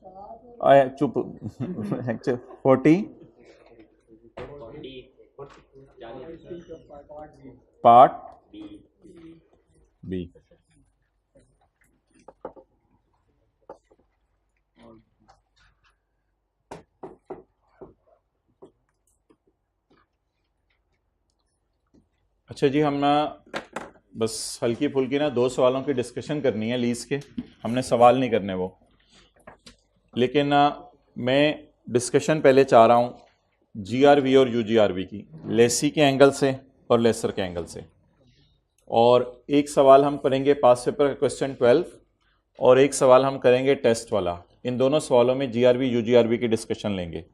चुप 40 part B. अच्छा जी, हम ना बस हल्की फुल्की ना 2 सवालों की डिस्कशन करनी है लीज के, हमने सवाल नहीं करने वो। लेकिन मैं डिस्कशन पहले चाह रहा हूँ जीआरवी और यूजीआरवी की, लेसी के एंगल से और लेसर के एंगल से। और एक सवाल हम करेंगे पास पेपर का क्वेश्चन 12 और एक सवाल हम करेंगे टेस्ट वाला। इन दोनों सवालों में जीआरवी यूजीआरवी की डिस्कशन लेंगे।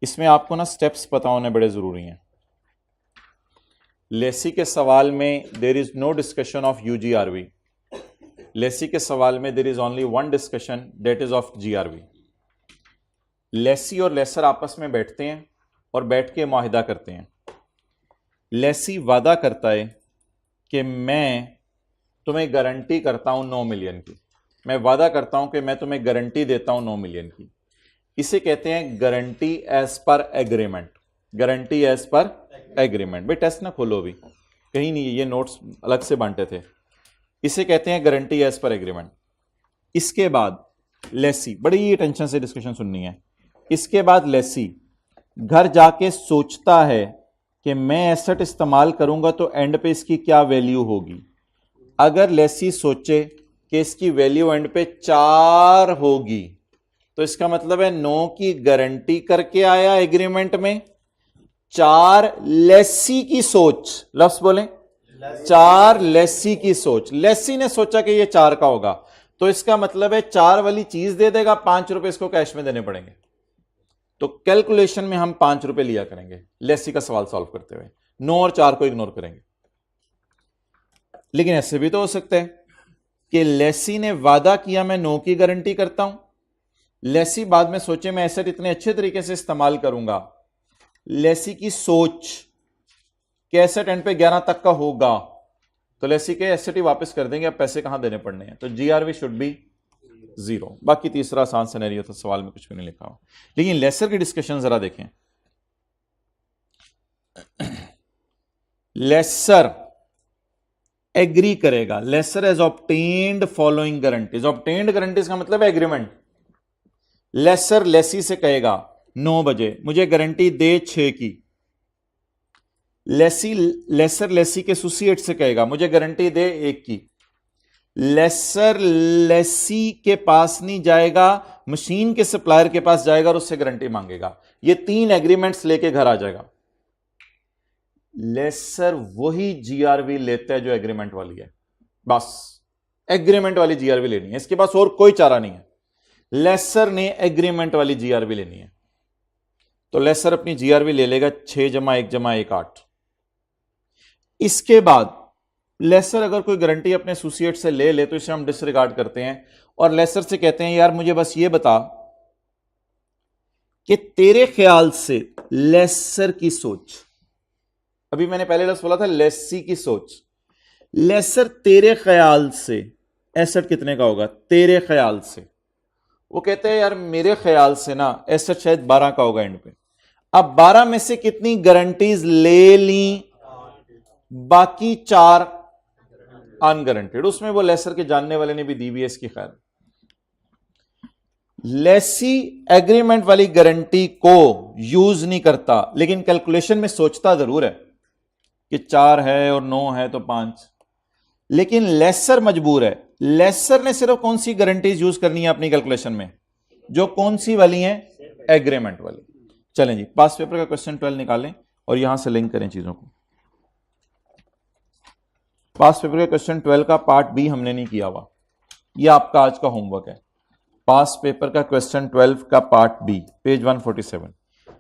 इसमें आपको ना स्टेप्स पता होने बड़े ज़रूरी हैं। लेसी के सवाल में there is no discussion of UGRV. Lessee के सवाल में there is only one discussion, that is of GRV. Lessee और लेसर आपस में बैठते हैं और बैठ के मुआहिदा करते हैं। लेसी वादा करता है कि मैं तुम्हें गारंटी करता हूं 9 मिलियन की, मैं वादा करता हूं कि मैं तुम्हें गारंटी देता हूं 9 मिलियन की। इसे कहते हैं guarantee as per agreement. Guarantee as per agreement. भाई टेस्ट ना खोलो भी, कहीं नहीं, ये नोट्स अलग से बांटे थे। इसे कहते हैं गारंटी एज पर एग्रीमेंट। इसके बाद लेसी, बड़ी टेंशन से डिस्कशन सुननी है। इसके बाद लेसी घर जाके सोचता है कि मैं एसेट इस्तेमाल करूंगा तो एंड पे इसकी क्या वैल्यू होगी। अगर लेसी सोचे कि इसकी वैल्यू एंड पे 4 होगी तो इसका मतलब है 9 की गारंटी करके आया एग्रीमेंट में, 4 लेसी की सोच, लफ्ज बोले 4 लेसी की सोच। लेसी ने सोचा कि ये 4 का होगा तो इसका मतलब है 4 वाली चीज दे देगा, 5 रुपए इसको कैश में देने पड़ेंगे। तो कैलकुलेशन में हम 5 रुपए लिया करेंगे लेसी का सवाल सॉल्व करते हुए, 9 और 4 को इग्नोर करेंगे। लेकिन ऐसे भी तो हो सकता है कि लेसी ने वादा किया मैं 9 की गारंटी करता हूं, लेसी बाद में सोचे मैं एसेट इतने अच्छे तरीके से इस्तेमाल करूंगा, लेसी की सोच कि एसेट एंड पे 11 तक का होगा तो लेसी के एसेट ही वापस कर देंगे, अब पैसे कहां देने पड़ने हैं। तो जीआरवी शुड बी 0। बाकी तीसरा आसान सिनेरियो था, सवाल में कुछ भी नहीं लिखा हुआ। लेकिन लेसर की डिस्कशन जरा देखें। लेसर एग्री करेगा, lessor has obtained following guarantees. Obtained guarantees का मतलब है एग्रीमेंट। लेसर लेसी से कहेगा 9 बजे मुझे गारंटी दे 6 की। लेसर लेसी के एसोसिएट से कहेगा मुझे गारंटी दे 1 की। लेसर लेसी के पास नहीं जाएगा, मशीन के सप्लायर के पास जाएगा और उससे गारंटी मांगेगा। ये 3 एग्रीमेंट्स लेके घर आ जाएगा। लेसर वही जीआरवी लेता है जो एग्रीमेंट वाली है, बस एग्रीमेंट वाली जीआरवी लेनी है, इसके पास और कोई चारा नहीं है। लेसर ने एग्रीमेंट वाली जीआरवी लेनी है तो लेसर अपनी जीआरवी ले लेगा 6 + 1 + 1 8। इसके बाद लेसर अगर कोई गारंटी अपने एसोसिएट से ले ले तो इसे हम डिसरिगार्ड करते हैं और लेसर से कहते हैं यार मुझे बस ये बता कि तेरे ख्याल से लेसर की सोच, अभी मैंने पहले लफ्ज बोला था लेसी की सोच, लेसर तेरे ख्याल से एसेट कितने का होगा, तेरे ख्याल से। वो कहते हैं यार मेरे ख्याल से ना एसेट शायद 12 का होगा एंड पे। अब 12 में से कितनी गारंटीज ले ली, बाकी 4 अनगारंटेड। उसमें वो लेसर के जानने वाले ने भी दी हुई है इसकी खैर। लेसी एग्रीमेंट वाली गारंटी को यूज नहीं करता लेकिन कैलकुलेशन में सोचता जरूर है कि 4 है और 9 है तो 5। लेकिन लेसर मजबूर है। लेसर ने सिर्फ कौन सी गारंटीज यूज करनी है अपनी कैलकुलेशन में, जो कौन सी वाली है, एग्रीमेंट वाली। चलें जी, पास पेपर का क्वेश्चन 12 निकालें और यहां से लिंक करें चीजों को। पास पेपर के क्वेश्चन 12 का पार्ट बी हमने नहीं किया हुआ, यह आपका आज का होमवर्क है। पास पेपर का क्वेश्चन 12 का पार्ट बी, पेज 147।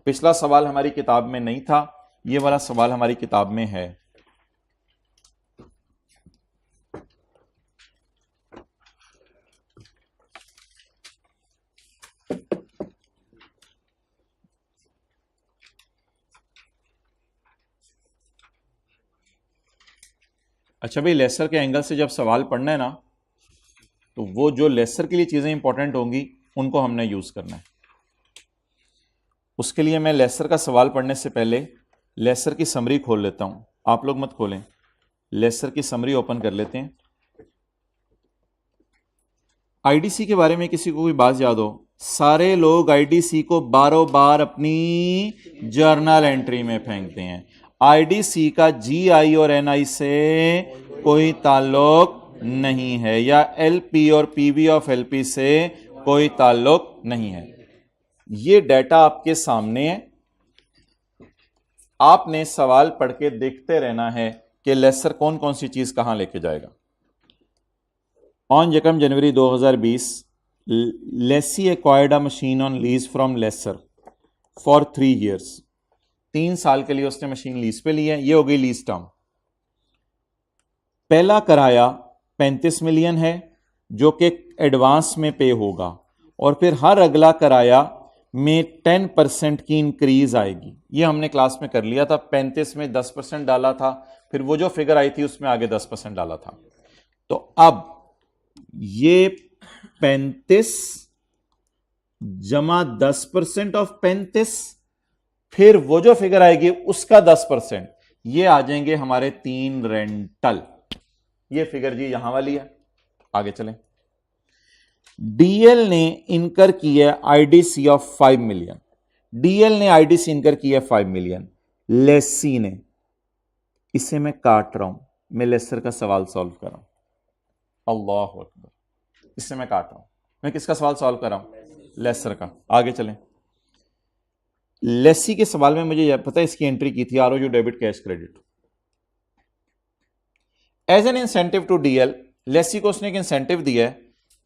पिछला सवाल हमारी किताब में नहीं था, यह वाला सवाल हमारी किताब में है। अच्छा भाई, लेसर के एंगल से जब सवाल पढ़ना है ना तो वो जो लेसर के लिए चीजें इंपॉर्टेंट होंगी उनको हमने यूज करना है। उसके लिए मैं लेसर का सवाल पढ़ने से पहले लेसर की समरी खोल लेता हूं, आप लोग मत खोलें, लेसर की समरी ओपन कर लेते हैं। आईडीसी के बारे में किसी को कोई बात याद हो? सारे लोग आईडीसी को बारों बार अपनी जर्नल एंट्री में फेंकते हैं। आईडीसी का जीआई और एनआई से कोई ताल्लुक नहीं है, या एलपी और पीवी ऑफ एलपी से कोई ताल्लुक नहीं है। ये डाटा आपके सामने है, आपने सवाल पढ़ के देखते रहना है कि लेसर कौन कौन सी चीज कहां लेके जाएगा। On 1 January 2020 lessee acquired a machine on lease from lessor for 3 years। 3 साल के लिए उसने मशीन लीज पे ली है, ये हो गई लीज टर्म। पहला किराया 35 मिलियन है जो कि एडवांस में पे होगा, और फिर हर अगला किराया में 10% की इंक्रीज आएगी। ये हमने क्लास में कर लिया था, 35 में 10% डाला था, फिर वो जो फिगर आई थी उसमें आगे 10% डाला था। तो अब ये 35 जमा 10% ऑफ 35, फिर वो जो फिगर आएगी उसका 10%, ये आ जाएंगे हमारे 3 रेंटल। ये फिगर जी यहां वाली है। आगे चलें। डीएल ने इनकर की है आईडीसी ऑफ 5 मिलियन। डीएल ने आईडीसी इनकर की है 5 मिलियन। लेसी ने, इसे मैं काट रहा हूं, मैं लेसर का सवाल सॉल्व कर रहा हूं। अल्लाह अकबर, इससे मैं काट रहा हूं। मैं किसका सवाल सॉल्व कर रहा हूं? लेसर का। आगे चलें। लेसी के सवाल में मुझे पता है इसकी एंट्री की थी ROU debit cash credit. As an incentive to DL, lessee को उसने एक इंसेंटिव दिया है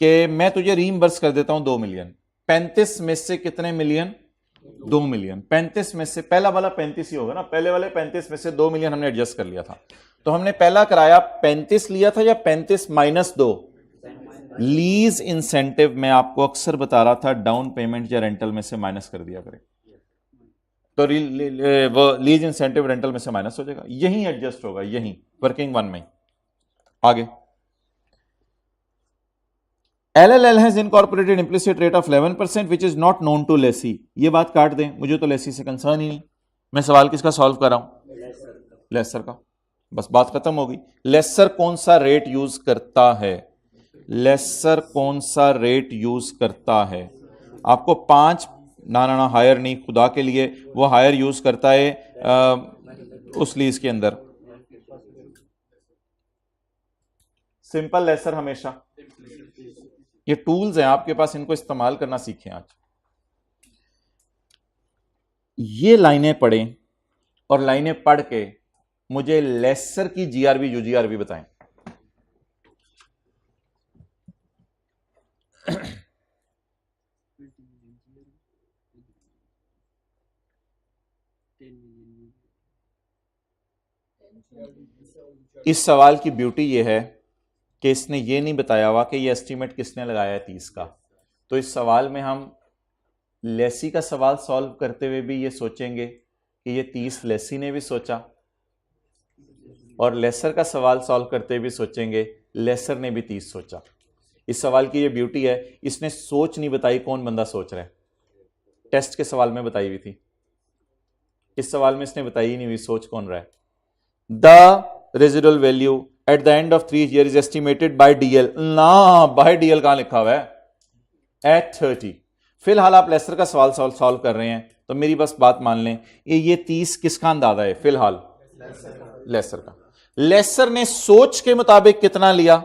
कि मैं तुझे रीइंबर्स कर देता हूं 2 मिलियन। 35 में से कितने मिलियन? 2 मिलियन। 35 में से पहला वाला 35 ही होगा ना, पहले वाले 35 में से 2 मिलियन हमने एडजस्ट कर लिया था। तो हमने पहला किराया 35 लिया था या 35 माइनस 2? लीज इंसेंटिव में आपको अक्सर बता रहा था डाउन पेमेंट या रेंटल में से माइनस कर दिया करें, तो वो लीज इंसेंटिव रेंटल में से माइनस हो जाएगा, यही एडजस्ट होगा, यही वर्किंग वन में। आगे, LLL has incorporated implicit rate of 11% which is not known to lessee। ये बात काट दें, मुझे तो लेसी से कंसर्न ही नहीं। मैं सवाल किसका सॉल्व कर रहा हूं? लेसर का। बस बात खत्म हो गई। लेसर कौन सा रेट यूज करता है? लेसर कौन सा रेट यूज करता है? आपको 5 ना हायर नहीं, खुदा के लिए, वो हायर यूज करता है उस लीज के अंदर। सिंपल लेसर हमेशा। ये टूल्स हैं आपके पास, इनको इस्तेमाल करना सीखें आज। ये लाइनें पढ़ें और लाइनें पढ़ के मुझे लेसर की जीआरबी यूजीआरबी बताएं। इस सवाल की ब्यूटी यह है कि इसने ये नहीं बताया हुआ कि ये एस्टीमेट किसने लगाया है 30 का। तो इस सवाल में हम लेसी का सवाल सॉल्व करते हुए भी ये सोचेंगे कि ये 30 लेसी ने भी सोचा, और लेसर का सवाल सॉल्व करते हुए भी सोचेंगे लेसर ने भी 30 सोचा। इस सवाल की ये ब्यूटी है, इसने सोच नहीं बताई कौन बंदा सोच रहा है। टेस्ट के सवाल में बताई हुई थी, इस सवाल में इसने बताई ही नहीं हुई सोच कौन रहा है। The residual value at the end of 3 years estimated by DL, ना बाय डीएल कहां लिखा हुआ है? एट 30। फिलहाल आप लेसर का सवाल सॉल्व कर रहे हैं, तो मेरी बस बात मान लें, ये 30 किसका अंदाजा है? फिलहाल लेसर का। लेसर ने सोच के मुताबिक कितना लिया?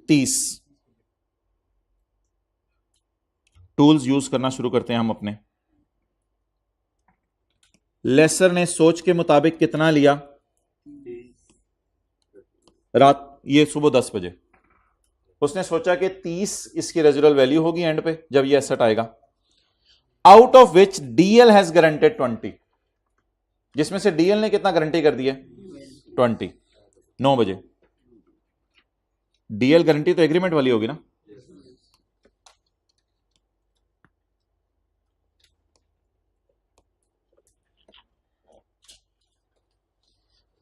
30। टूल्स यूज करना शुरू करते हैं हम अपने। लेसर ने सोच के मुताबिक कितना लिया? रात, ये सुबह 10 बजे उसने सोचा कि 30 इसकी रेजिडुअल वैल्यू होगी एंड पे जब ये एसेट आएगा, out of which DL has guaranteed 20, जिसमें से डीएल ने कितना गारंटी कर दिया? 20। 9 बजे। डीएल गारंटी तो एग्रीमेंट वाली होगी ना।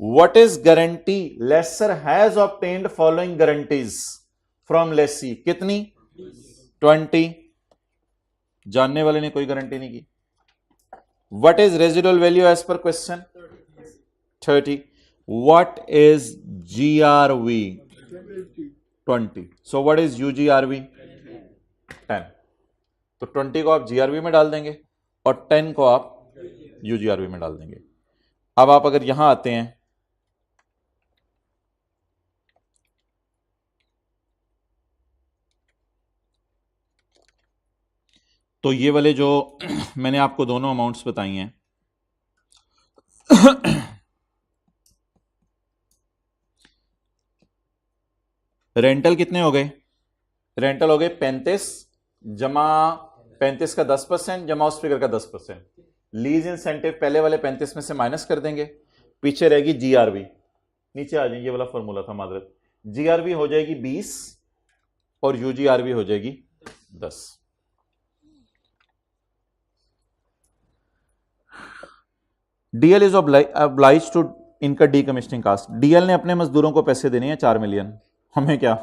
What is guarantee? Lessor has obtained following guarantees from lessee. कितनी? 20, जानने वाले ने कोई गारंटी नहीं की। What is residual value as per question? 30। What is GRV? 20। So what is UGRV? 10। तो 20 को आप GRV में डाल देंगे और 10 को आप UGRV में डाल देंगे। अब आप अगर यहां आते हैं तो ये वाले जो मैंने आपको दोनों अमाउंट्स बताई हैं, रेंटल कितने हो गए? रेंटल हो गए 35 जमा 35 का 10% जमा उस फिगर का 10%। लीज इंसेंटिव पहले वाले 35 में से माइनस कर देंगे, पीछे रहेगी GRV। नीचे आ जाएंगे, ये वाला फॉर्मूला था मादरत। GRV हो जाएगी 20 और UGRV हो जाएगी 10। DL इज obliged टू इनका डीकमिशनिंग कास्ट। DL ने अपने मजदूरों को पैसे देने हैं 4 मिलियन। हमें क्या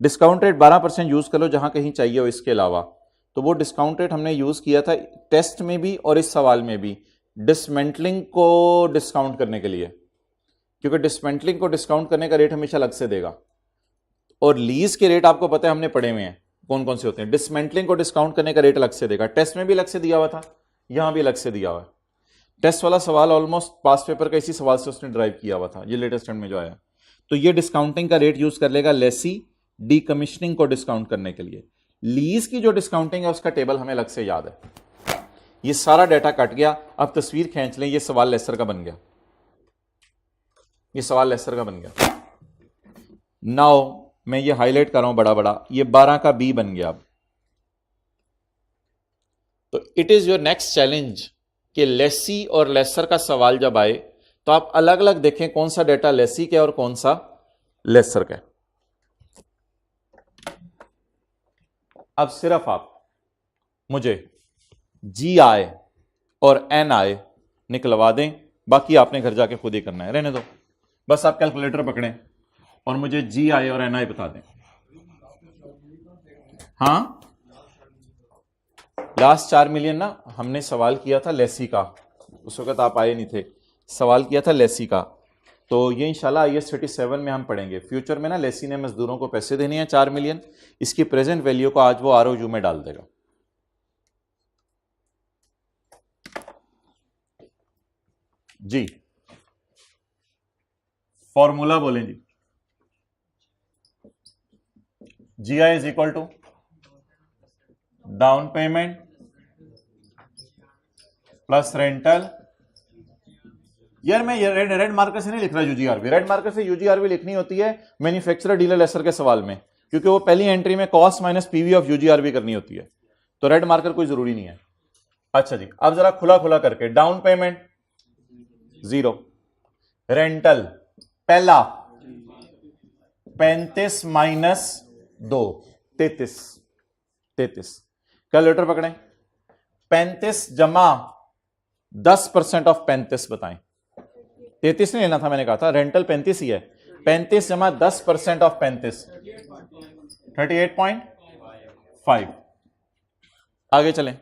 डिस्काउंट रेट 12% यूज कर लो जहां कहीं चाहिए हो इसके अलावा। तो वो डिस्काउंट रेट हमने यूज किया था टेस्ट में भी और इस सवाल में भी, डिसमेंटलिंग को डिस्काउंट करने के लिए, क्योंकि डिसमेंटलिंग को डिस्काउंट करने का रेट हमेशा अलग से देगा। और लीज के रेट आपको पता है हमने पढ़े हुए हैं कौन कौन से होते हैं। डिसमेंटलिंग को डिस्काउंट करने का रेट अलग से देगा, टेस्ट में भी अलग से दिया हुआ था, यहां भी अलग से दिया हुआ है। टेस्ट वाला सवाल ऑलमोस्ट पास पेपर का इसी सवाल से उसने ड्राइव किया हुआ था, ये लेटेस्ट में जो आया। तो ये डिस्काउंटिंग का रेट यूज कर लेगा लेसी डीकमिशनिंग को डिस्काउंट करने के लिए। लीज की जो डिस्काउंटिंग है उसका टेबल हमें अलग से याद है। ये सारा डाटा कट गया। अब तस्वीर खींच लें, ये सवाल लेसर का बन गया, ये सवाल लेसर का बन गया। नाउ मैं ये हाईलाइट कर रहा हूं बड़ा बड़ा, ये 12 का बी बन गया। अब तो it is your next challenge कि लेसी और लेसर का सवाल जब आए तो आप अलग अलग देखें कौन सा डेटा लेसी का और कौन सा लेसर का। अब सिर्फ आप मुझे GI और NI निकलवा दें, बाकी आपने घर जाके खुद ही करना है, रहने दो। बस आप कैलकुलेटर पकड़ें और मुझे GI और NI बता दें। हाँ, लास्ट 4 मिलियन ना हमने सवाल किया था लेसी का, उस वक्त आप आए नहीं थे, सवाल किया था लेसी का। तो ये इंशाल्लाह IAS 37 में हम पढ़ेंगे। फ्यूचर में ना लेसी ने मजदूरों को पैसे देने हैं 4 मिलियन, इसकी प्रेजेंट वैल्यू को आज वो ROU में डाल देगा। जी फॉर्मूला बोलें जी। GI is equal to down payment plus rental. यार मैं ये रेड मार्कर से नहीं लिख रहा UGRV, रेड मार्कर से UGRV लिखनी होती है मैन्युफैक्चरर डीलर लेसर के सवाल में, क्योंकि वो पहली एंट्री में cost minus PV of UGRV करनी होती है, तो रेड मार्कर कोई जरूरी नहीं है। अच्छा जी, अब जरा खुला खुला करके, डाउन पेमेंट 0, रेंटल पहला 35 माइनस 2 33, कैलकुलेटर पकड़ें। 35 जमा 10% ऑफ 35 बताएं। 33 नहीं लेना था, मैंने कहा था रेंटल 35 ही है। 35 जमा 10% ऑफ 35 38.5। आगे चलें,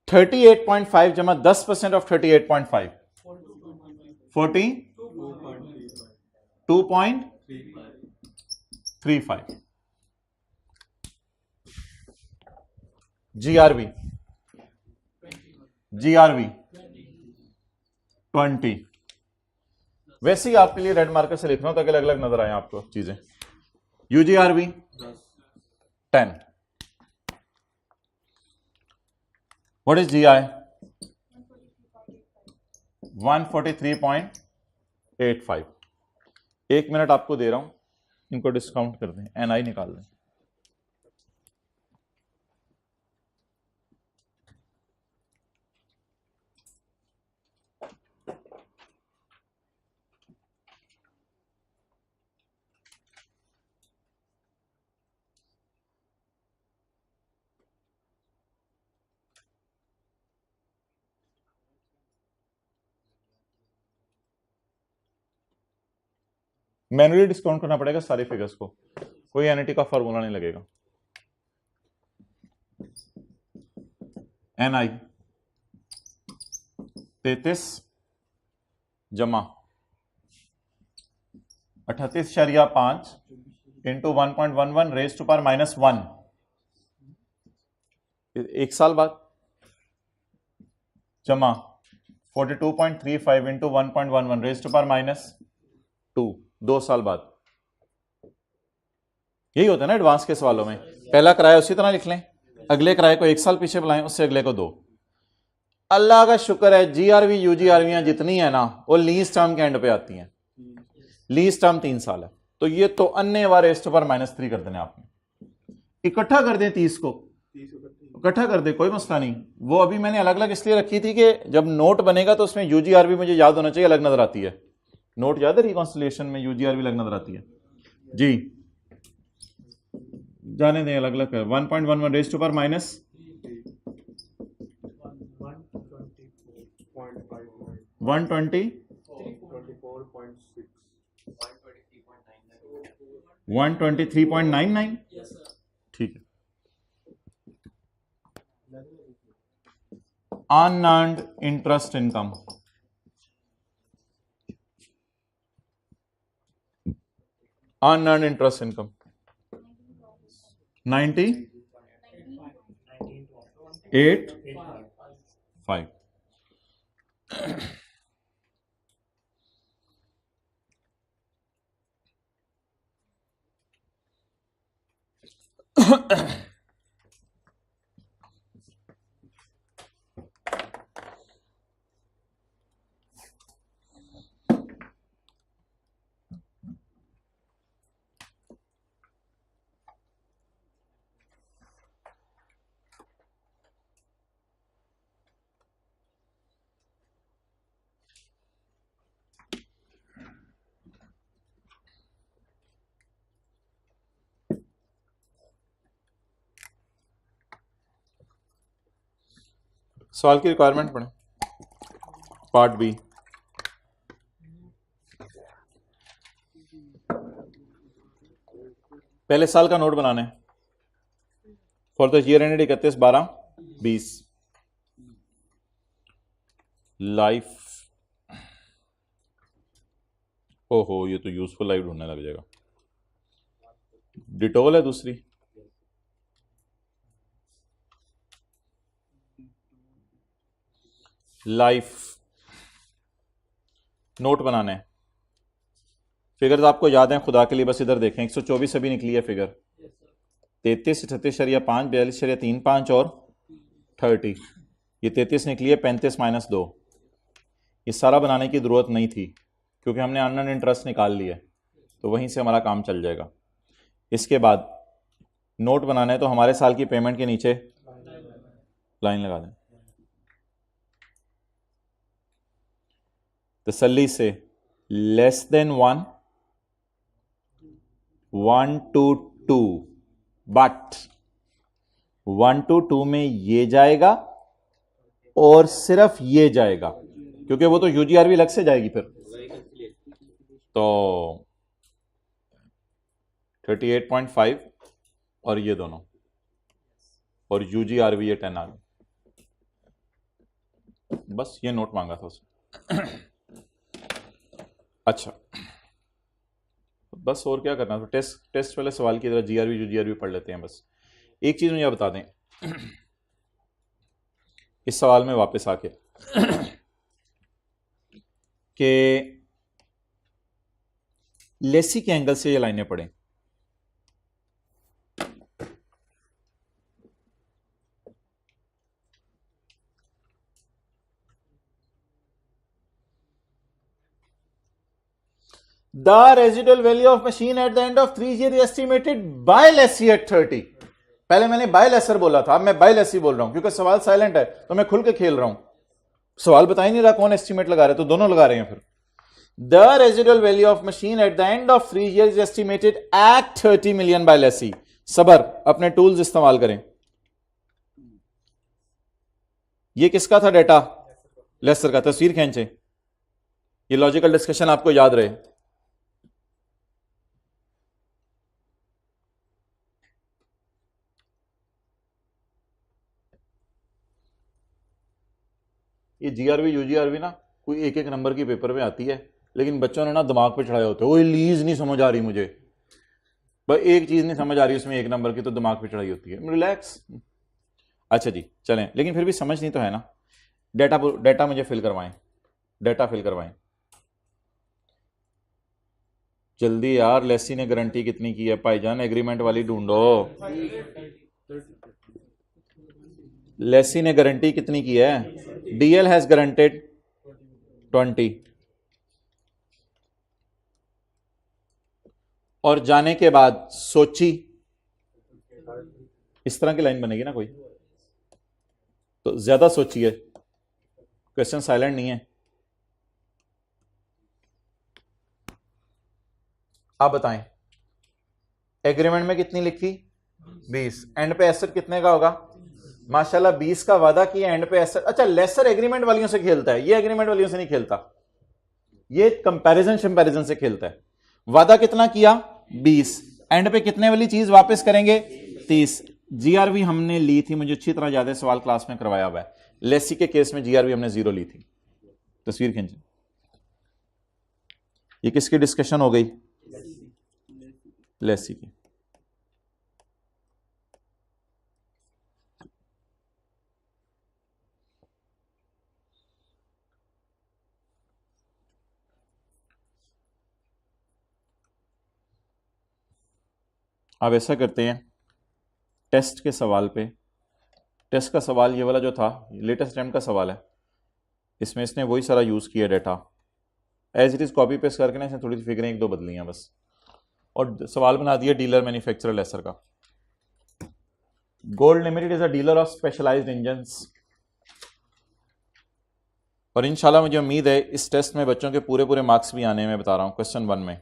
38.5 जमा 10% ऑफ 38.5 42.35। GRV 20। वैसे ही आपके लिए रेड मार्कर से लिख रहा हूं ताकि अलग अलग नजर आए आपको चीजें। UGRV 10। What is GI? 143.85। 1 minute आपको दे रहा हूं, इनको डिस्काउंट कर दें, NI निकाल दें। मैनुअली डिस्काउंट करना पड़ेगा सारे फिगर्स को, कोई एनईटी का फॉर्मूला नहीं लगेगा। NI 33 जमा 38.5 इंटू 1.11 रेज टू पावर -1 एक साल बाद, जमा 42.35 इंटू 1.11 रेज टू पावर -2 2 साल बाद। यही होता है ना एडवांस के सवालों में, पहला किराया उसी तरह लिख लें, अगले किराए को 1 साल पीछे बुलाएं, उससे अगले को 2। अल्लाह का शुक्र है जीआरवी यूजीआरवी जितनी है ना वो लीज टर्म के एंड पे आती हैं, लीज टर्म 3 साल है, तो ये तो अन्य वार रेस्ट पर -3 कर देना आपने, इकट्ठा कर दें 30 को, इकट्ठा कर दे कोई मसला नहीं। वो अभी मैंने अलग अलग इसलिए रखी थी कि जब नोट बनेगा तो उसमें यूजीआरवी मुझे याद होना चाहिए, अलग नजर आती है, नोट याद है रिकॉन्सिलिएशन में यूजीआरवी अलग नजर आती है जी, जाने दें अलग अलग। 1.11 रेज टू पावर -123.99 ठीक है। Unearned interest income, unearned interest income 98.5 सवाल की रिक्वायरमेंट पढ़ें, पार्ट बी। पहले साल का नोट बनाने for the year ended 31/12/20 life, ओहो ये तो यूजफुल लाइफ ढूंढने लग जाएगा, डिटोल है दूसरी, लाइफ नोट बनाने, फिगर्स आपको याद है खुदा के लिए बस इधर देखें, 124 अभी निकली है फिगर, 33, 38.5, 42.35 और 30, ये 33 निकली है, 35 -2, ये सारा बनाने की जरूरत नहीं थी क्योंकि हमने अनअर्न्ड इंटरेस्ट निकाल लिया, तो वहीं से हमारा काम चल जाएगा। इसके बाद नोट बनाना है तो हमारे साल की पेमेंट के नीचे लाइन लगा दें, तसल्ली से less than 1 1 to 2, but 1 to 2 में ये जाएगा और सिर्फ ये जाएगा क्योंकि वो तो यूजीआरवी अलग से जाएगी फिर, तो 38.5 और ये दोनों और यूजीआरवी ये 10 आ गई, बस ये नोट मांगा था उसने। अच्छा बस और क्या करना, तो टेस्ट वाले सवाल की तरह जीआरवी यूजीआरवी पढ़ लेते हैं। बस एक चीज मुझे बता दें इस सवाल में वापस आके कि लेसी के एंगल से ये लाइनें पढ़ें, The residual value of machine at the end of 3 years estimated by lessee at 30। पहले मैंने बाय लेसर बोला था, अब मैं बाय लेसी बोल रहा हूं क्योंकि सवाल साइलेंट है तो मैं खुल के खेल रहा हूं, सवाल बता ही नहीं रहा कौन एस्टिमेट लगा रहे, तो दोनों लगा रहे हैं फिर। The residual value of machine at the end of 3 years estimated at 30 million by lessee। सबर अपने टूल्स इस्तेमाल करें। ये किसका था डेटा? लेसर का। तस्वीर खींचे, ये लॉजिकल डिस्कशन आपको याद रहे। ये जीआरवी यूजीआरवी ना कोई एक एक नंबर की पेपर में आती है, लेकिन बच्चों ने ना दिमाग पे चढ़ाए होते हैं, वो लीज नहीं समझ आ रही मुझे, भाई एक चीज नहीं समझ आ रही उसमें एक नंबर की, तो दिमाग पे चढ़ाई होती है, रिलैक्स। अच्छा जी चलें, लेकिन फिर भी समझ नहीं तो है ना। डेटा मुझे फिल करवाएं, डेटा फिल करवाएं जल्दी यार। लेसी ने गारंटी कितनी की है भाईजान, एग्रीमेंट वाली ढूंढो। लेसी ने गारंटी कितनी की है? डीएल हैज गारंटेड 20, और जाने के बाद सोची, इस तरह की लाइन बनेगी ना कोई, तो ज्यादा सोचिए, क्वेश्चन साइलेंट नहीं है। आप बताएं एग्रीमेंट में कितनी लिखी? 20, एंड पे एसेट कितने का होगा? माशाल्लाह 20 का वादा किया, एंड पे एसेट। अच्छा लेसर एग्रीमेंट वालियों से खेलता है, ये एग्रीमेंट वालियों से नहीं खेलता, ये कंपैरिजन से खेलता है। वादा कितना किया? 20, एंड पे कितने वाली चीज वापस करेंगे? 30। जीआरवी हमने ली थी, मुझे अच्छी तरह याद है, सवाल क्लास में करवाया हुआ है। लेसी के केस में जीआरवी हमने 0 ली थी। तस्वीर खींचे। ये किसकी डिस्कशन हो गई? लेसी की। अब ऐसा करते हैं, टेस्ट के सवाल पे, टेस्ट का सवाल ये वाला जो था लेटेस्ट अटेम्प्ट का सवाल है, इसमें इसने वही सारा यूज किया data, as it is copy paste करके ना इसने थोड़ी सी फिगरें एक दो बदली हैं बस, और सवाल बना दिया डीलर मैन्युफैक्चरर लेसर का। Gold Limited is a dealer of specialized engines, और इंशाल्लाह मुझे उम्मीद है इस टेस्ट में बच्चों के पूरे पूरे मार्क्स भी आने में, बता रहा हूँ क्वेश्चन 1 में,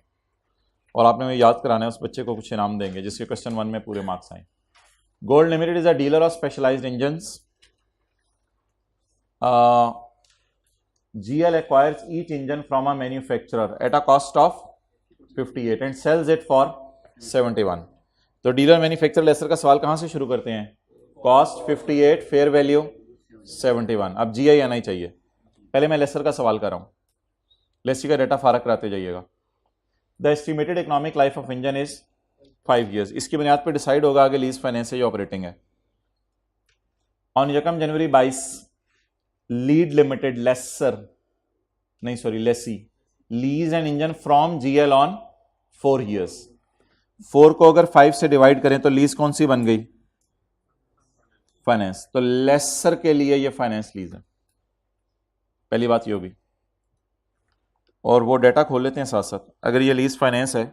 और आपने मुझे याद कराना है, उस बच्चे को कुछ इनाम देंगे जिसके क्वेश्चन 1 में पूरे मार्क्स आए। Gold Limited is a dealer of specialized engines, GL acquires each engine from a manufacturer at a cost of 58 and sells it for 71। तो डीलर मैन्युफैक्चरर लेसर का सवाल कहां से शुरू करते हैं? Cost 58, fair value 71। अब GI आना ही चाहिए। पहले मैं लेसर का सवाल कर रहा हूं, लेसी का डेटा फारक कराते जाइएगा। The estimated economic life of engine is 5 years। इसकी बुनियाद पर डिसाइड होगा आगे लीज फाइनेंस है या ऑपरेटिंग है। ऑन यकम जनवरी 22 लीड लिमिटेड लेसर, नहीं sorry lessee, lease an engine from GL on 4 years। 4 को अगर 5 से डिवाइड करें तो लीज कौन सी बन गई? फाइनेंस। तो लेसर के लिए ये फाइनेंस लीज है, पहली बात ये होगी। और वो डेटा खोल लेते हैं साथ साथ, अगर ये लीज फाइनेंस है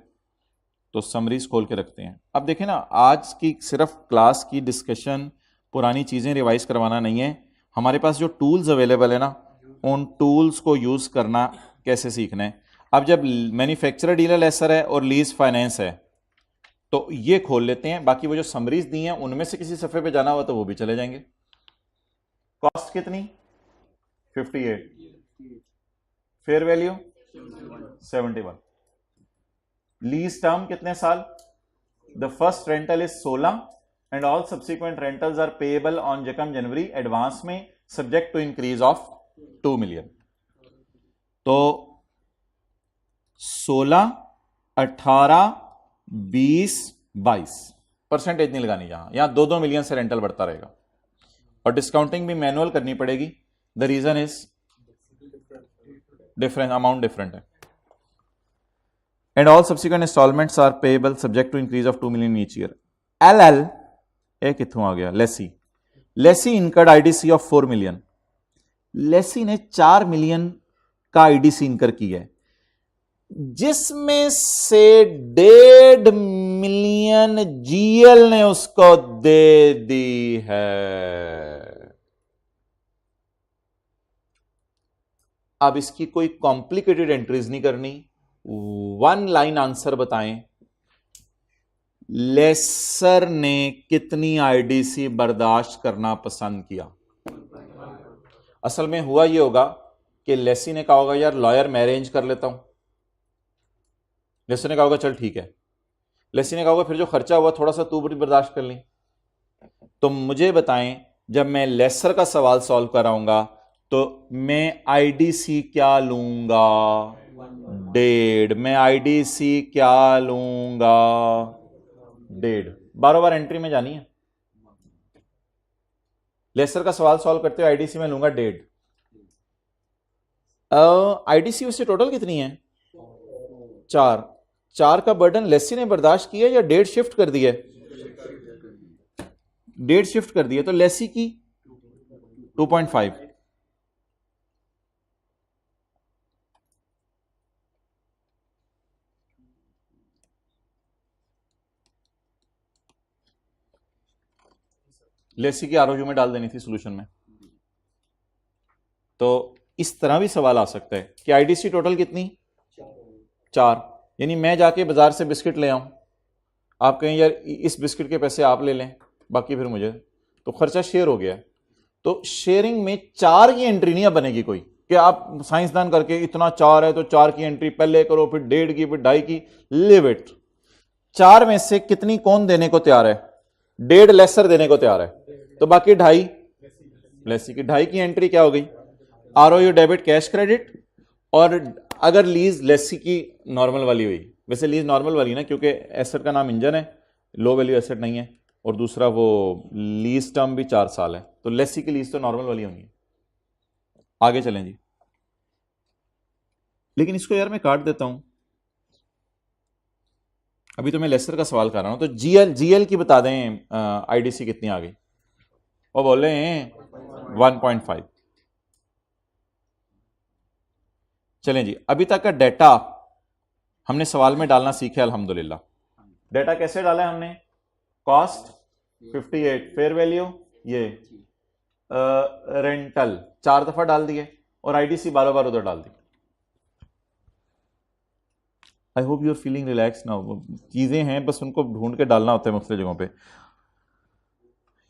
तो समरीज खोल के रखते हैं। अब देखें ना, आज की सिर्फ क्लास की डिस्कशन, पुरानी चीजें रिवाइज करवाना नहीं है, हमारे पास जो टूल्स अवेलेबल है ना, उन टूल्स को यूज करना कैसे सीखना है। अब जब मैन्युफैक्चरर डीलर लेसर है और लीज फाइनेंस है तो ये खोल लेते हैं, बाकी वो जो समरीज दी हैं उनमें से किसी सफे पे जाना हुआ तो वो भी चले जाएंगे। कॉस्ट कितनी? 58, फेयर वैल्यू 71, लीज टर्म कितने साल? The first rental is 16 and all subsequent rentals are payable on यकम जनवरी एडवांस में, subject to increase of 2 million। तो 16, 18, 20, 22 परसेंटेज नहीं लगानी, यहां 2-2 मिलियन से रेंटल बढ़ता रहेगा, और डिस्काउंटिंग भी मैनुअल करनी पड़ेगी। The reason is different, amount different है। And all subsequent instalments are payable subject to increase of 2 million each year. LL ए कितों आ गया? Lessee incurred IDC of 4 million। Lessee ने 4 मिलियन का IDC इनकर किया है, जिसमें से 1.5 मिलियन GL ने उसको दे दी है। अब इसकी कोई कॉम्प्लिकेटेड एंट्रीज नहीं करनी, 1 लाइन आंसर बताएं, लेसर ने कितनी IDC बर्दाश्त करना पसंद किया? असल में हुआ यह होगा कि लेसी ने कहा होगा यार लॉयर मैं अरेंज कर लेता हूं, लेसी ने कहा होगा चल ठीक है, लेसी ने कहा होगा फिर जो खर्चा हुआ थोड़ा सा तू भी बर्दाश्त कर ली। तो मुझे बताएं, जब मैं लेसर का सवाल सॉल्व कराऊंगा तो मैं आईडीसी क्या लूंगा? 1.5। मैं आईडीसी क्या लूंगा? 1.5। बारों बार एंट्री में जानी है। लेसर का सवाल सॉल्व करते हो आईडीसी में लूंगा 1.5। आईडीसी उससे टोटल कितनी है? 4। 4 का बर्डन लेसी ने बर्दाश्त किया या 1.5 शिफ्ट कर दिया? 1.5 शिफ्ट कर दिया, तो लेसी की 2.5। लेसी की आरओयू में डाल देनी थी सोल्यूशन में। तो इस तरह भी सवाल आ सकता है कि आईडीसी टोटल कितनी? 4। यानी मैं जाके बाजार से बिस्किट ले आऊं, आप कहें यार इस बिस्किट के पैसे आप ले लें, बाकी फिर मुझे, तो खर्चा शेयर हो गया। तो शेयरिंग में 4 की एंट्री नहीं बनेगी कोई कि आप साइंसदान करके इतना 4 है तो 4 की एंट्री पहले करो, फिर 1.5 की, फिर 2.5 की। Live it. 4 में से कितनी कौन देने को तैयार है? 1.5 लेसर देने को तैयार है, तो बाकी 2.5 लेसी की। 2.5 की एंट्री क्या हो गई? आरओयू डेबिट कैश क्रेडिट। और अगर लीज लेसी की नॉर्मल वाली हुई, वैसे लीज नॉर्मल वाली ना, क्योंकि एसेट का नाम इंजन है, लो वैल्यू एसेट नहीं है, और दूसरा वो लीज टर्म भी 4 साल है, तो लेसी की लीज तो नॉर्मल वाली होनी है। आगे चलें जी। लेकिन इसको यार मैं काट देता हूं, अभी तो मैं लेसर का सवाल कर रहा हूं। तो जीएल की बता दें आईडीसी कितनी आ गई? वो बोले 1.5। चलें जी, अभी तक का डेटा हमने सवाल में डालना सीखे अल्हम्दुलिल्लाह। डेटा कैसे डाला है हमने? कॉस्ट 58, फेयर वैल्यू ये, रेंटल 4 दफा डाल दिए, और आईडीसी 12 बार उधर डाल दी। I hope you are feeling relax now. चीजें हैं, बस उनको ढूंढ के डालना होता है मुख्तलिफ जगहों पे।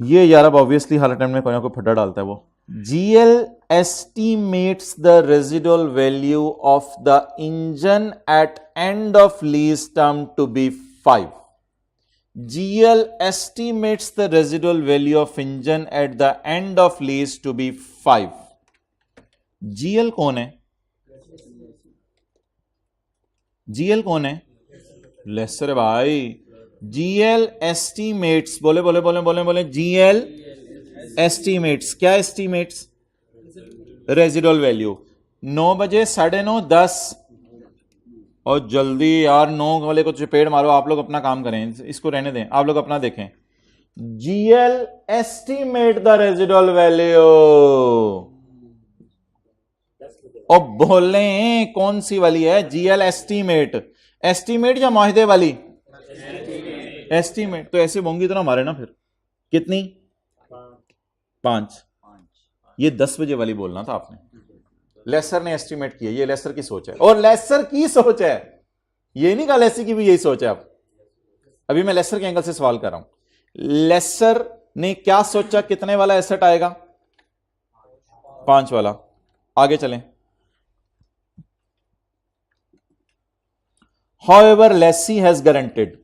ये यार अब ऑब्वियसली हर टाइम में कोई ना कोई फटा डालता है वो। GL estimates the residual value of the engine at end of lease term to be 5. GL estimates the residual value of engine at the end of lease to be 5. GL कौन है? GL कौन है? Laser भाई। GL estimates, बोले बोले बोले बोले बोले, GL एस्टीमेट्स। क्या एस्टीमेट्स? Residual value. 9 बजे, 9:30, 10, और जल्दी यार 9 वाले को चपेट मारो। आप लोग अपना काम करें, इसको रहने दें, आप लोग अपना देखें। GL estimate the residual value. और बोले कौन सी वाली है? GL estimate. एस्टीमेट या माहिदे वाली? एस्टीमेट। तो ऐसे बोंगी तो ना मारे ना फिर। कितनी? 5। ये 10 बजे वाली बोलना था आपने। लेसर ने एस्टीमेट किया, ये लेसर की सोच है, और लेसर की सोच है, ये नहीं कहा लेसी की भी यही सोच है। अब अभी मैं लेसर के एंगल से सवाल कर रहा हूं। लेसर ने क्या सोचा? कितने वाला एसेट आएगा? 5 वाला। आगे चलें। However, lessee has guaranteed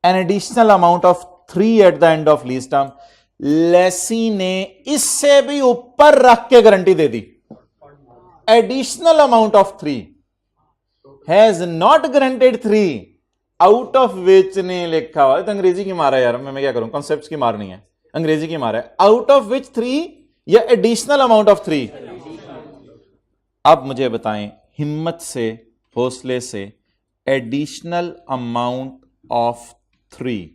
an additional amount of 3 at the end of lease term. Lesi ने इससे भी ऊपर रख के guarantee they the. Additional amount of 3 has not guaranteed 3 out of which ने लिखा हुआ है। तो अंग्रेजी की मारा है यार, मैं क्या करूं, कॉन्सेप्ट की मार नहीं है, अंग्रेजी की मारा है। आउट ऑफ विच 3 या एडिशनल अमाउंट ऑफ 3? अब मुझे बताएं हिम्मत से, हौसले से, एडिशनल अमाउंट ऑफ 3।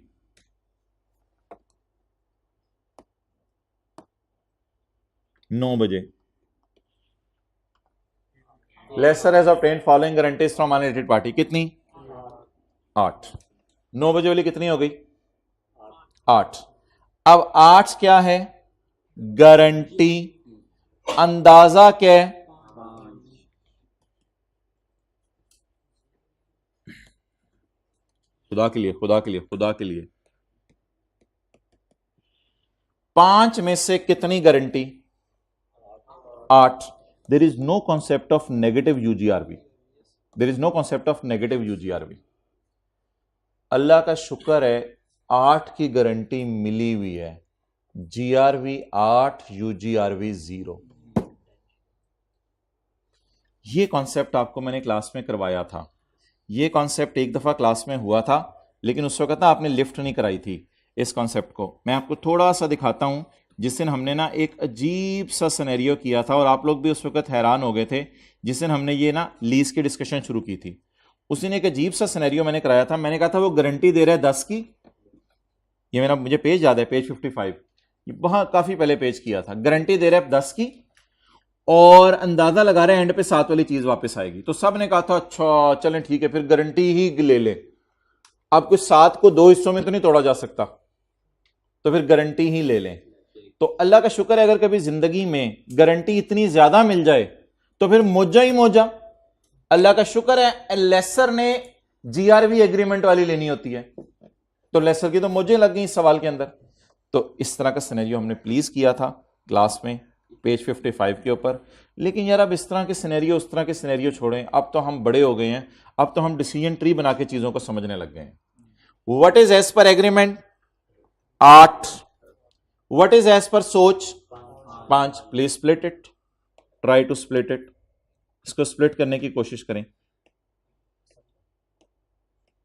नौ बजे lessor has obtained following guarantees from unrelated party. कितनी? 8। 9 बजे वाली कितनी हो गई? 8। अब 8 क्या है? गारंटी। अंदाजा क्या है? खुदा के लिए, खुदा के लिए, खुदा के लिए, 5 में से कितनी guarantee? 8। There is no concept of negative UGRB. There is no concept of negative UGRB. अल्लाह का शुक्र है 8 की गारंटी मिली हुई है। GRV 8, UGRV 0। ये कॉन्सेप्ट आपको मैंने क्लास में करवाया था, ये कॉन्सेप्ट एक दफ़ा क्लास में हुआ था, लेकिन उस वक्त ना आपने लिफ्ट नहीं कराई थी इस कॉन्सेप्ट को। मैं आपको थोड़ा सा दिखाता हूं। जिस दिन हमने ना एक अजीब सा सिनेरियो किया था और आप लोग भी उस वक्त हैरान हो गए थे, जिस दिन हमने ये ना लीज की डिस्कशन शुरू की थी, उस दिन एक अजीब सा सिनेरियो मैंने कराया था। मैंने कहा था वो गारंटी दे रहा है 10 की, ये मेरा मुझे पेज याद है, पेज 55, वहां काफी पहले पेज किया था। गारंटी दे रहा है 10 की और अंदाजा लगा रहे हैं एंड पे 7 वाली चीज वापस आएगी। तो सब ने कहा था अच्छा चलें ठीक है, फिर गारंटी ही ले ले। अब कुछ 7 को 2 हिस्सों में तो नहीं तोड़ा जा सकता, तो फिर गारंटी ही ले लें। तो अल्लाह का शुक्र है अगर कभी जिंदगी में गारंटी इतनी ज्यादा मिल जाए तो फिर मोजा ही मोजा। अल्लाह का शुक्र है लेसर ने जीआरवी एग्रीमेंट वाली लेनी होती है, तो लेसर की तो मुझे लग गई इस सवाल के अंदर। तो इस तरह का सिनेरियो हमने प्लीज किया था क्लास में पेज 55 के ऊपर। लेकिन यार अब इस तरह के सिनेरियो उस तरह के सिनेरियो छोड़ें, अब तो हम बड़े हो गए हैं, अब तो हम डिसीजन ट्री बना के चीजों को समझने लग गए हैं। What is as per agreement 8, what is as per सोच 5। Please split it, try to split it, इसको स्प्लिट करने की कोशिश करें।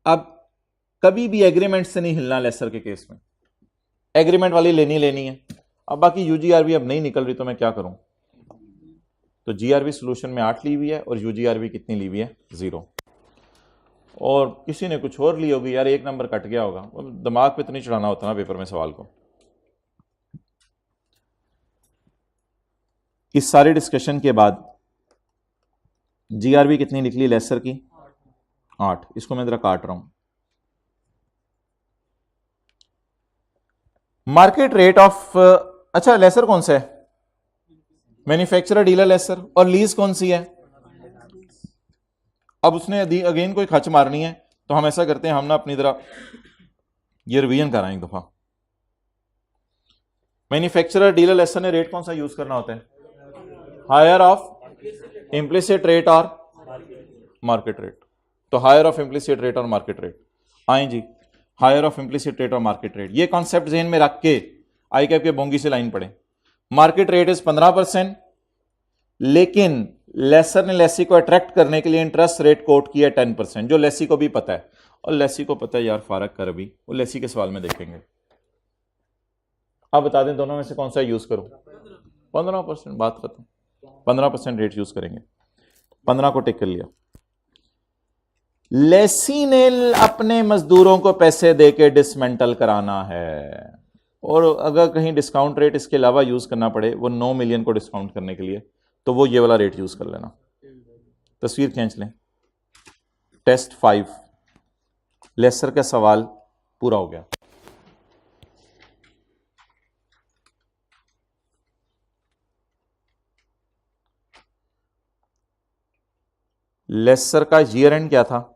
अब कभी भी एग्रीमेंट से नहीं हिलना लेसर के केस में, एग्रीमेंट वाली लेनी है। अब बाकी यूजीआरवी अब नहीं निकल रही तो मैं क्या करूं। तो जीआरवी सॉल्यूशन में 8 ली हुई है और यूजीआरवी कितनी ली हुई है 0। और किसी ने कुछ और ली होगी यार, 1 नंबर कट गया होगा। दिमाग पे तो नहीं चढ़ाना होता ना पेपर में सवाल को। इस सारी डिस्कशन के बाद जीआरवी कितनी निकली लेसर की 8। इसको मैं जरा काट रहा हूं। मार्केट रेट ऑफ, अच्छा लेसर कौन सा है, मैन्युफैक्चरर डीलर लेसर, और लीज कौन सी है। अब उसने अगेन कोई खच मारनी है तो हम ऐसा करते हैं, हम ना अपनी तरह ये रिवीजन कर रहे हैं एक दफा। मैन्युफैक्चरर डीलर लेसर ने रेट कौन सा यूज करना होता है, हायर ऑफ इम्प्लिसिट रेट और मार्केट रेट। तो हायर ऑफ इम्प्लिसिट रेट और मार्केट रेट आए जी, हायर ऑफ इम्प्लिसिट रेट और मार्केट रेट। ये कॉन्सेप्ट जहन में रख के आई कैप के बोंगी से लाइन पढ़े। मार्केट रेट इज 15%, लेकिन लेसर ने लेसी को अट्रैक्ट करने के लिए इंटरेस्ट रेट कोट किया 10%, जो लेसी को भी पता है। और लेसी को पता है यार फारक कर, अभी वो लेसी के सवाल में देखेंगे। अब बता दें दोनों में से कौन सा यूज करूं। 15%, बात खत्म, 15% रेट यूज करेंगे। 15 को टिक कर लिया। लेसी ने अपने मजदूरों को पैसे देके डिसमेंटल कराना है, और अगर कहीं डिस्काउंट रेट इसके अलावा यूज करना पड़े, वो 9 मिलियन को डिस्काउंट करने के लिए, तो वो ये वाला रेट यूज कर लेना। तस्वीर खींच लें। टेस्ट 5 लेसर का सवाल पूरा हो गया। लेसर का ईयर एंड क्या था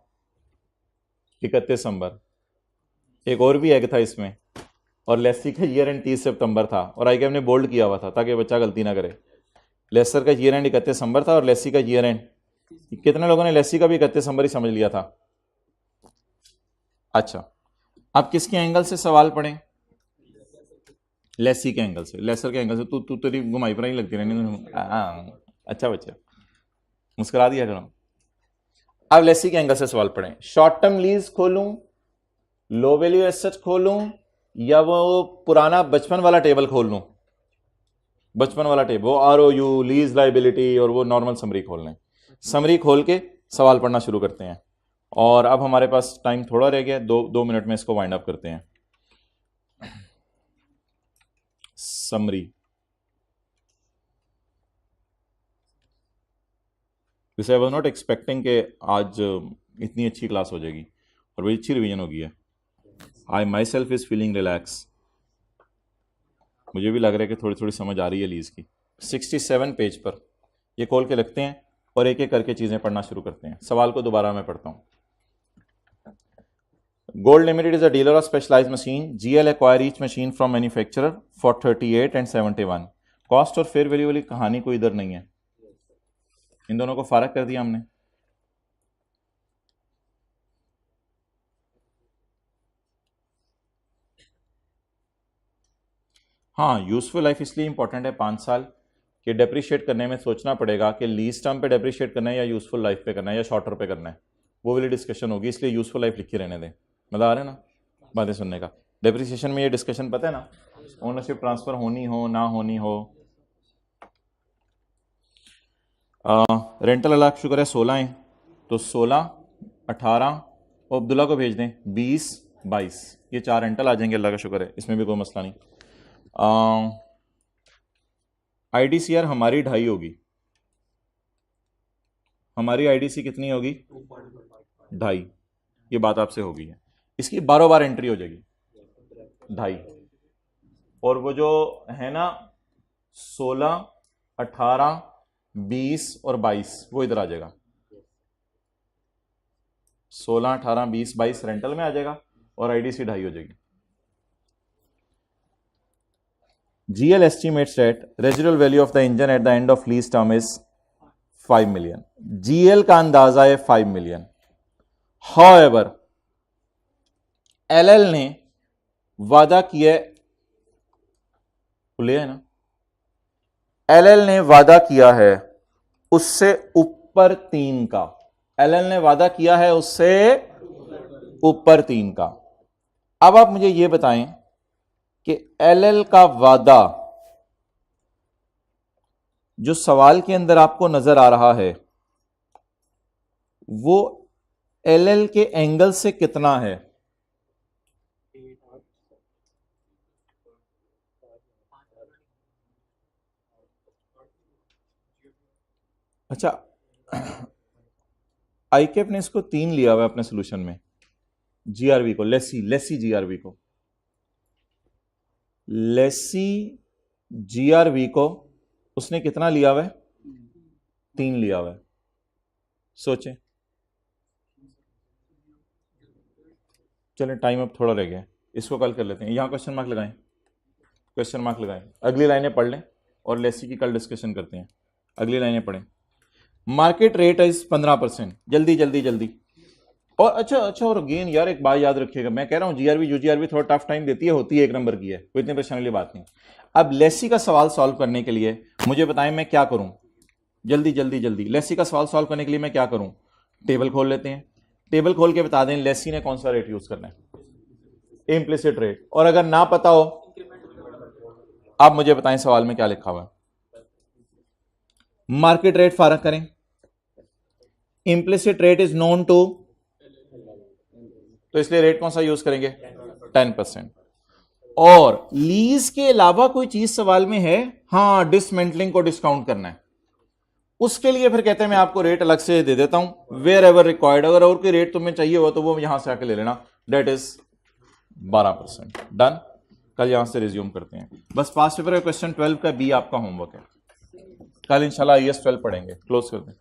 31 दिसंबर। एक और भी एग था इसमें, और लेसी का ईयर एंड 30 सितंबर था, और आई कैप ने बोल्ड किया हुआ था ताकि बच्चा गलती ना करे। लेसर का ईयर एंड 31 दिसंबर था और लेसी का ईयर एंड, कितने लोगों ने लेसी का भी 31 दिसंबर ही समझ लिया था। अच्छा, अब किसके एंगल से सवाल पढ़ें, लेसी के एंगल से, लेसर के एंगल से। तू तू तेरी घुमाई पर ही लगती रहनी। अच्छा बच्चा, मुस्कुरा दिया करो। अब लेसी के एंगल से सवाल पढ़ें। शॉर्ट टर्म लीज खोलूं, लो वैल्यू एसेट खोलूं, या वो पुराना बचपन वाला टेबल खोल लूं। बचपन वाला टेबल, वो ROU लीज लाइबिलिटी और वो नॉर्मल समरी खोल लें। समरी खोल के सवाल पढ़ना शुरू करते हैं। और अब हमारे पास टाइम थोड़ा रह गया, 2 मिनट में इसको वाइंड अप करते हैं। समरी, वैसे आई वाज नॉट एक्सपेक्टिंग कि आज इतनी अच्छी क्लास हो जाएगी और बड़ी अच्छी रिवीजन होगी है। I myself is feeling relax. मुझे भी लग रहा है कि थोड़ी थोड़ी समझ आ रही है लीज की। 67 पेज पर ये खोल के रखते हैं और एक एक करके चीजें पढ़ना शुरू करते हैं। सवाल को दोबारा मैं पढ़ता हूं। Gold Limited is a dealer of specialized machine. GL acquire each machine from manufacturer for 38 and 71. Cost और फेयर वैल्यू वाली कहानी कोई इधर नहीं है, इन दोनों को फारक कर दिया हमने। हाँ, यूजफुल लाइफ इसलिए इंपॉर्टेंट है 5 साल कि डेप्रिशिएट करने में सोचना पड़ेगा कि लीज टर्म पे डेप्रिशिएट करना है या यूजफुल लाइफ पे करना है या शॉर्टर पे करना है, वो वाली डिस्कशन होगी, इसलिए यूजफुल लाइफ लिखी रहने दें। मतलब आ रहा है ना बातें सुनने का। डेप्रिसिएशन में ये डिस्कशन पता है ना, ओनरशिप ट्रांसफर होनी हो ना होनी हो। रेंटल अल्लाह का शुक्र है 16 है, तो 16, 18 और अब्दुल्ला को भेज दें 20, 22, ये 4 रेंटल आ जाएंगे, अल्लाह का शुक्र है, इसमें भी कोई मसला नहीं। IDCR हमारी 2.5 होगी, हमारी IDC कितनी होगी 2.5, ये बात आपसे होगी है, इसकी 12 बार एंट्री हो जाएगी 2.5, और वो जो है ना 16, 18, 20 और 22 वो इधर आ जाएगा, 16, 18, 20, 22 रेंटल में आ जाएगा और IDC 2.5 हो जाएगी। GL estimates that residual value of the engine at the end of lease term is 5 million. GL का अंदाजा है 5 million. However, LL ने वादा किया है ना, LL ने वादा किया है उससे ऊपर 3 का, LL ने वादा किया है उससे ऊपर 3 का। अब आप मुझे यह बताएं कि LL का वादा जो सवाल के अंदर आपको नजर आ रहा है वो LL के एंगल से कितना है? अच्छा, ICAP ने इसको 3 लिया हुआ है अपने सोल्यूशन में, GRV को, लेसी GRV को, लेसी GRV को उसने कितना लिया हुआ है? 3 लिया हुआ है। सोचें, चलें टाइम अब थोड़ा रह गया, इसको कल कर लेते हैं। यहां क्वेश्चन मार्क लगाएं, क्वेश्चन मार्क लगाएं, अगली लाइनें पढ़ लें और लेसी की कल डिस्कशन करते हैं। अगली लाइनें पढ़ें। मार्केट रेट इज 15%, जल्दी। और अच्छा और अगेन यार एक बात याद रखिएगा, मैं कह रहा हूं GRV UGRV थोड़ा टफ टाइम देती है, होती है 1 नंबर की है, कोई इतनी परेशानी वाली बात नहीं। अब लेसी का सवाल सॉल्व करने के लिए मुझे बताएं मैं क्या करूं, जल्दी लेसी का सवाल सॉल्व करने के लिए मैं क्या करूं? टेबल खोल लेते हैं, टेबल खोल के बता दें लेसी ने कौन सा रेट यूज करना है, इम्प्लिसिट रेट, और अगर ना पता हो आप मुझे बताएं सवाल में क्या लिखा हुआ है। मार्केट रेट फारग करें, implicit rate is known to, तो इसलिए रेट कौन सा यूज करेंगे? 10%। और लीज के अलावा कोई चीज सवाल में है, हां डिसमेंटलिंग को डिस्काउंट करना है, उसके लिए फिर कहते हैं मैं आपको रेट अलग से दे देता हूं वेयर एवर रिक्वायर्ड, अगर और कोई रेट तुम्हें चाहिए हो तो वो यहां से आके ले लेना, डेट इज 12%। डन, कल यहां से रिज्यूम करते हैं। बस पास्ट पेपर का क्वेश्चन 12 का बी आपका होमवर्क है, कल इंशाल्लाह IAS 12 पढ़ेंगे। क्लोज करते हैं।